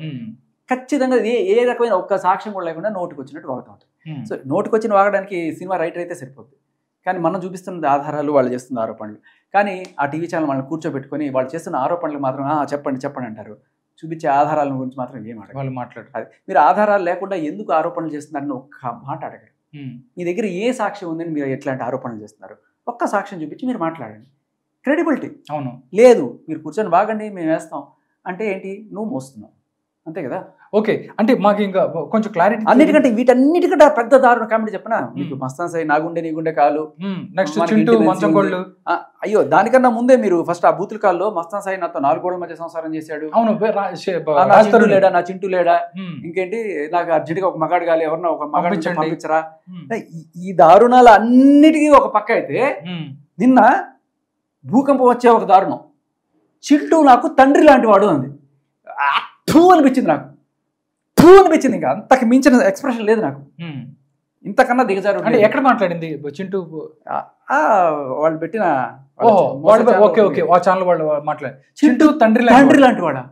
ఖచ్చితంగా ఏ రకమైన ఒక్క సాక్ష్యం కూడా లేకుండా నోటికి వచ్చినట్టు వాగుతూ ఉంటుంది. సో నోటికి వచ్చిన వాగడానికి సినిమా రైటర్ అయితే సరిపోద్ది, కానీ మనం చూపిస్తున్న ఆధారాలు, వాళ్ళు చేస్తున్న ఆరోపణలు. కానీ ఆ టీవీ ఛానల్ వాళ్ళని కూర్చోబెట్టుకొని వాళ్ళు చేస్తున్న ఆరోపణలు మాత్రం చెప్పండి అంటారు, చూపించే ఆధారాల గురించి మాత్రం ఏం వాళ్ళు మాట్లాడరు. మీరు ఆధారాలు లేకుండా ఎందుకు ఆరోపణలు చేస్తున్నారని ఒక్క మాట అడగరు. మీ దగ్గర ఏ సాక్ష్యం ఉందని మీరు ఎట్లాంటి ఆరోపణలు చేస్తున్నారు, ఒక్క సాక్ష్యం చూపించి మీరు మాట్లాడండి. క్రెడిబిలిటీ అవును లేదు. మీరు కూర్చొని బాగండి మేము వేస్తాం అంటే ఏంటి, నువ్వు మోస్తున్నావు, అంతే కదా. ఓకే, అంటే మాకు ఇంకా కొంచెం క్లారిటీ. అన్నిటికంటే వీటన్నిటికంటే పెద్ద దారుణ కామెడీ చెప్పనా మీకు, మస్తాన్ సాయి నా గుండె నీ గుండె కాలు, నెక్స్ట్ చింటూ మంచం కోళ్ళు. అయ్యో దానికన్నా ముందే మీరు ఫస్ట్ ఆ బూతుల కాల్లో మస్తాన్ సాయి నాతో 4 గోడల మధ్య సంసారం చేశాడు, అవును, నా చింటూ లేడా, నా చింటూ లేడా, ఇంకేంటి నాకు అర్జెంట్గా ఒక మగాడు కాలి, ఎవరన్నా ఒక మగాడు పంపించరా. ఈ దారుణాలు అన్నిటికీ ఒక పక్క అయితే, నిన్న భూకంపం వచ్చే ఒక దారుణం, చింటూ నాకు తండ్రి లాంటి వాడు అంది. అనిపించింది నాకు, అనిపించింది. ఇంకా అంతకు మించిన ఎక్స్ప్రెషన్ లేదు నాకు, ఇంతకన్నా దిగజారు. అంటే ఎక్కడ మాట్లాడింది చింటూ? వాళ్ళు పెట్టిన ఓకే ఆ ఛానల్ వాళ్ళు మాట్లాడారు, చింటూ తండ్రి లాంటి వాడా.